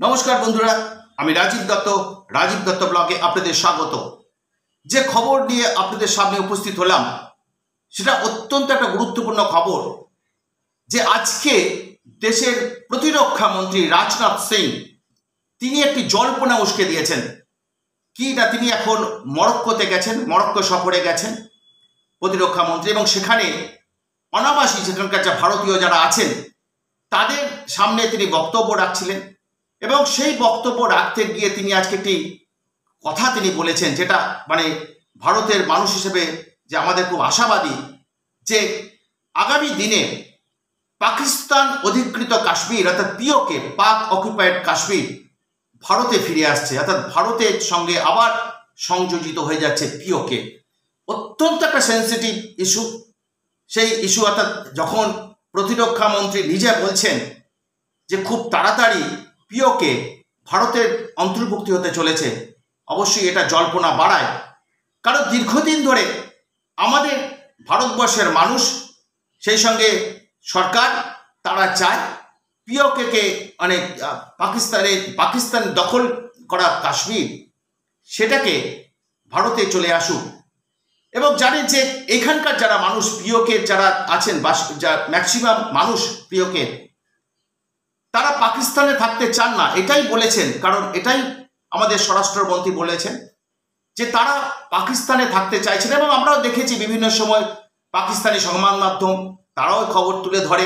নমস্কার বন্ধুরা, আমি রাজীব দত্ত ব্লগে আপনাদের স্বাগত। যে খবর নিয়ে আপনাদের সামনে উপস্থিত হলাম সেটা অত্যন্ত একটা গুরুত্বপূর্ণ খবর। যে আজকে দেশের প্রতিরক্ষা মন্ত্রী রাজনাথ সিং তিনি একটি জল্পনা উস্কে দিয়েছেন। কি না, তিনি এখন মরক্কোতে গেছেন, মরক্কো সফরে গেছেন প্রতিরক্ষা মন্ত্রী, এবং সেখানে অনাবাসী সেখানকার যা ভারতীয় যারা আছেন তাদের সামনে তিনি বক্তব্য রাখছিলেন। এবং সেই বক্তব্য রাখতে গিয়ে তিনি আজকে একটি কথা তিনি বলেছেন, যেটা মানে ভারতের মানুষ হিসেবে যে আমাদের খুব আশাবাদী, যে আগামী দিনে পাকিস্তান অধিকৃত কাশ্মীর অর্থাৎ পিওকে, পাক অকুপাইড কাশ্মীর ভারতে ফিরে আসছে, অর্থাৎ ভারতের সঙ্গে আবার সংযোজিত হয়ে যাচ্ছে পিওকে। অত্যন্ত একটা সেন্সিটিভ ইস্যু সেই ইস্যু, অর্থাৎ যখন প্রতিরক্ষা মন্ত্রী নিজে বলছেন যে খুব তাড়াতাড়ি পিওকে ভারতের অন্তর্ভুক্তি হতে চলেছে, অবশ্যই এটা জল্পনা বাড়ায়। কারণ দীর্ঘদিন ধরে আমাদের ভারতবর্ষের মানুষ, সেই সঙ্গে সরকার, তারা চায় পিওকে মানে পাকিস্তান দখল করা কাশ্মীর সেটাকে ভারতে চলে আসুক। এবং জানেন যে এখানকার যারা মানুষ পিওকে যারা আছেন, ম্যাক্সিমাম মানুষ পিওকে, তারা পাকিস্তানে থাকতে চান না, এটাই বলেছেন। কারণ এটাই আমাদের স্বরাষ্ট্রমন্ত্রী বলেছেন যে তারা পাকিস্তানে থাকতে চাইছেন। এবং আমরাও দেখেছি বিভিন্ন সময় পাকিস্তানি সংবাদ মাধ্যম তারাও খবর তুলে ধরে।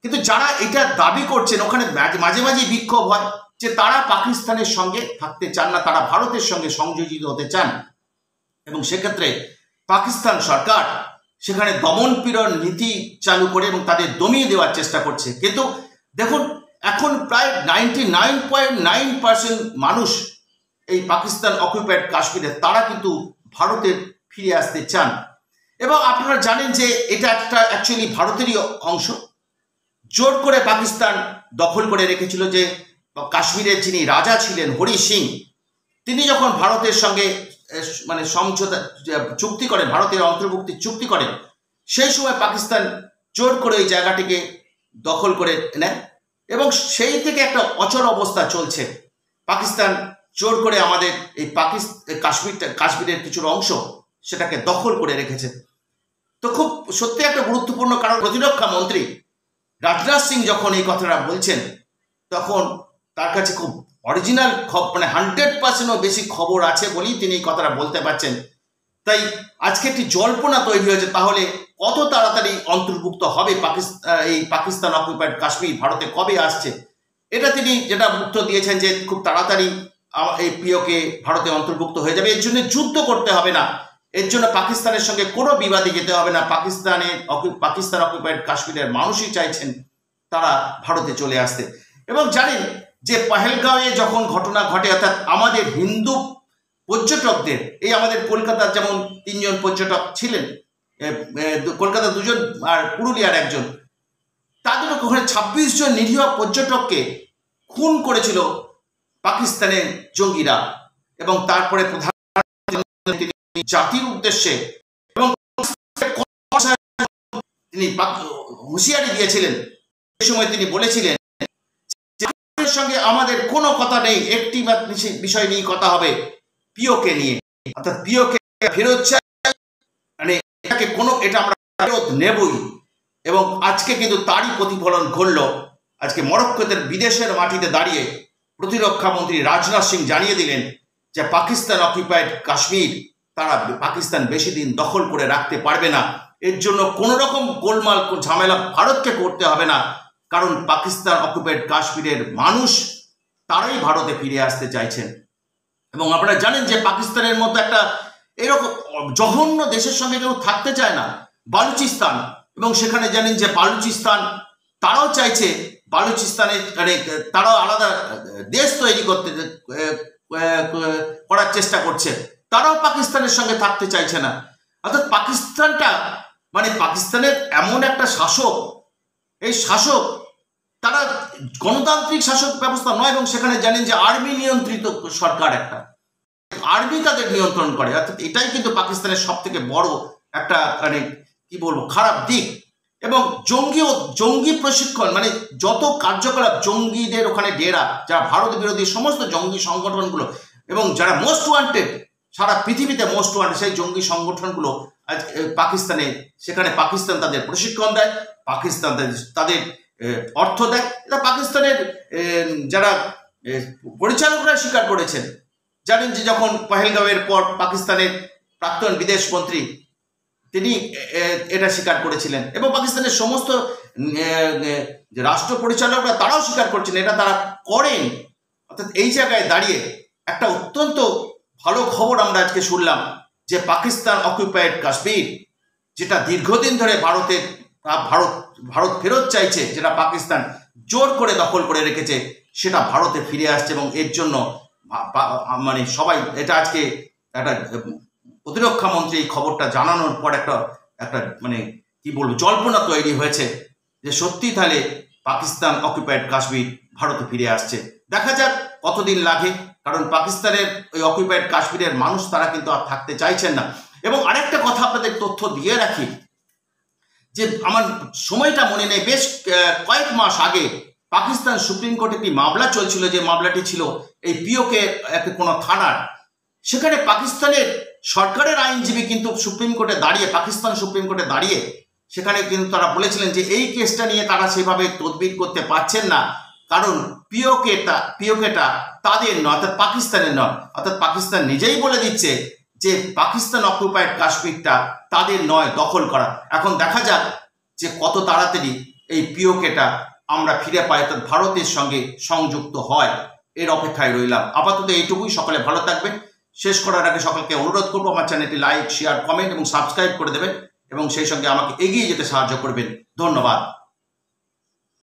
কিন্তু যারা এটা দাবি করছেন ওখানে মাঝে মাঝে বিক্ষোভ হয় যে তারা পাকিস্তানের সঙ্গে থাকতে চান না, তারা ভারতের সঙ্গে সংযোজিত হতে চান। এবং সেক্ষেত্রে পাকিস্তান সরকার সেখানে দমনপীড়ন নীতি চালু করে এবং তাদের দমিয়ে দেওয়ার চেষ্টা করছে। কিন্তু দেখুন, এখন প্রায় 99.9% মানুষ এই পাকিস্তান অকুপাইড কাশ্মীরে তারা কিন্তু ভারতে ফিরে আসতে চান। এবং আপনারা জানেন যে এটা একটা অ্যাকচুয়ালি ভারতেরই অংশ। জোর করে পাকিস্তান দখল করে রেখেছিল। যে কাশ্মীরের যিনি রাজা ছিলেন হরি সিং, তিনি যখন ভারতের সঙ্গে মানে সমঝোতা চুক্তি করেন, ভারতের অন্তর্ভুক্তি চুক্তি করেন, সেই সময় পাকিস্তান জোর করে ওই জায়গাটিকে দখল করে নেয়। এবং সেই থেকে একটা অচল অবস্থা চলছে। পাকিস্তান জোর করে আমাদের এই কাশ্মীরের কিছু অংশ সেটাকে দখল করে রেখেছে। তো খুব সত্যি একটা গুরুত্বপূর্ণ, কারণ প্রতিরক্ষা মন্ত্রী রাজনাথ সিং যখন এই কথাটা বলছেন তখন তার কাছে খুব অরিজিনাল মানে 100%ও বেশি খবর আছে বলেই তিনি এই কথাটা বলতে পারছেন। তাই আজকে একটি জল্পনা তৈরি হয়েছে, তাহলে কত তাড়াতাড়ি অন্তর্ভুক্ত হবে এই পাকিস্তান অকুপাইড কাশ্মীর ভারতে কবে আসছে। এটা তিনি যেটা উত্তর দিয়েছেন যে খুব তাড়াতাড়ি এই পিওকে ভারতে অন্তর্ভুক্ত হয়ে যাবে। এর জন্য যুদ্ধ করতে হবে না, এর জন্য পাকিস্তানের সঙ্গে কোনো বিবাদে যেতে হবে না। পাকিস্তান অকুপাইড কাশ্মীরের মানুষই চাইছেন তারা ভারতে চলে আসতে। এবং জানেন যে পহেলগাঁওয়ে যখন ঘটনা ঘটে, অর্থাৎ আমাদের হিন্দু পর্যটকদের, এই আমাদের কলকাতার যেমন 3 জন পর্যটক ছিলেন, কলকাতা 2 জন আর পুরুলিয়ার 1 জন, তাদের ওখানে 26 জন নিরীহ পর্যটককে খুন করেছিল পাকিস্তানের জঙ্গিরা। এবং তারপরে প্রধানমন্ত্রী জাতির উদ্দেশ্যে এবং তিনি হুঁশিয়ারি দিয়েছিলেন। সেই সময় তিনি বলেছিলেন সঙ্গে আমাদের কোনো কথা নেই, একটি বিষয় নিয়ে কথা হবে, পিওকে নিয়ে, অর্থাৎ পিওকে ফেরত চাই, মানে এটাকে এটা আমরা ফেরত নেবই। এবং আজকে কিন্তু তারই প্রতিফলন ঘটল। আজকে মরক্কোতে বিদেশের মাটিতে দাঁড়িয়ে প্রতিরক্ষা মন্ত্রী রাজনাথ সিং জানিয়ে দিলেন যে পাকিস্তান অকুপাইড কাশ্মীর তারা পাকিস্তান বেশি দিন দখল করে রাখতে পারবে না। এর জন্য কোনো রকম গোলমাল ঝামেলা ভারতকে করতে হবে না, কারণ পাকিস্তান অকুপাইড কাশ্মীরের মানুষ তারাই ভারতে ফিরে আসতে চাইছেন। এবং আপনারা জানেন যে পাকিস্তানের মতো একটা এরকম জঘন্য দেশের সঙ্গে কেউ থাকতে চায় না, বালুচিস্তান। এবং সেখানে জানেন যে বালুচিস্তান তারাও চাইছে, বালুচিস্তানে মানে তারাও আলাদা দেশ তৈরি করার চেষ্টা করছে, তারাও পাকিস্তানের সঙ্গে থাকতে চাইছে না। অর্থাৎ পাকিস্তানটা মানে পাকিস্তানের এমন একটা শাসক, এই শাসক তারা গণতান্ত্রিক শাসক ব্যবস্থা নয়। এবং সেখানে জানেন যে আর্মি নিয়ন্ত্রিত সরকার, একটা আর্মি তাদের নিয়ন্ত্রণ করে। অর্থাৎ এটাই কিন্তু পাকিস্তানের সব থেকে বড় একটা মানে কি বলবো খারাপ দিক। এবং জঙ্গি প্রশিক্ষণ মানে যত কার্যকলাপ জঙ্গিদের ওখানে ডেরা, যারা ভারত বিরোধী সমস্ত জঙ্গি সংগঠনগুলো এবং যারা মোস্ট ওয়ান্টেড, সারা পৃথিবীতে মোস্ট ওয়ান্টেড সেই জঙ্গি সংগঠনগুলো আজ পাকিস্তানে, সেখানে পাকিস্তান তাদের প্রশিক্ষণ দেয়, পাকিস্তান তাদের অর্থ দেয়। এটা পাকিস্তানের যারা পরিচালকরা স্বীকার করেছেন। জানেন যে যখন পহেলগাঁওয়ের পর পাকিস্তানের প্রাক্তন বিদেশ মন্ত্রী তিনি এটা স্বীকার করেছিলেন এবং পাকিস্তানের সমস্ত রাষ্ট্র পরিচালকরা তারাও স্বীকার করছেন এটা তারা করেন। অর্থাৎ এই জায়গায় দাঁড়িয়ে একটা অত্যন্ত ভালো খবর আমরা আজকে শুনলাম যে পাকিস্তান অকুপায়েড কাশ্মীর, যেটা দীর্ঘদিন ধরে ভারত ফেরত চাইছে, যেটা পাকিস্তান জোর করে দখল করে রেখেছে, সেটা ভারতে ফিরে আসছে। এবং এর জন্য মানে সবাই এটা আজকে একটা প্রতিরক্ষা মন্ত্রী এই খবরটা জানানোর পর একটা মানে কি বলবো জল্পনা তৈরি হয়েছে যে সত্যি তাহলে পাকিস্তান অকুপায়েড কাশ্মীর ভারতে ফিরে আসছে। দেখা যাক কতদিন লাগে, কারণ পাকিস্তানের ওই অকুপায়েড কাশ্মীরের মানুষ তারা কিন্তু আর থাকতে চাইছেন না। এবং আরেকটা কথা আপনাদের তথ্য দিয়ে রাখি যে আমার সময়টা মনে নেই, বেশ কয়েক মাস আগে পাকিস্তান সুপ্রিম কোর্টে একটি মামলা চলছিল, যে মামলাটি ছিল এই পিওকে একটা কোনো থানার। সেখানে পাকিস্তানের সরকারের আইনজীবী কিন্তু পাকিস্তান সুপ্রিম কোর্টে দাঁড়িয়ে সেখানে কিন্তু তারা বলেছিলেন যে এই কেসটা নিয়ে তারা সেভাবে তদবির করতে পারছেন না, কারণ পিওকেটা তাদের নয়, অর্থাৎ পাকিস্তানের নয়। অর্থাৎ পাকিস্তান নিজেই বলে দিচ্ছে যে পাকিস্তান অকুপায়েড কাশ্মীরটা তাদের নয় দখল করা। এখন দেখা যাক যে কত তাড়াতাড়ি এই পিওকেটা আমরা ফিরে পাই, অর্থাৎ ভারতের সঙ্গে সংযুক্ত হয়, এর অপেক্ষায় রইলাম। আপাতত এইটুকুই। সকলে ভালো থাকবেন। শেষ করার আগে সকলকে অনুরোধ করবো আমার চ্যানেলটি লাইক, শেয়ার, কমেন্ট এবং সাবস্ক্রাইব করে দেবেন এবং সেই সঙ্গে আমাকে এগিয়ে যেতে সাহায্য করবেন। ধন্যবাদ।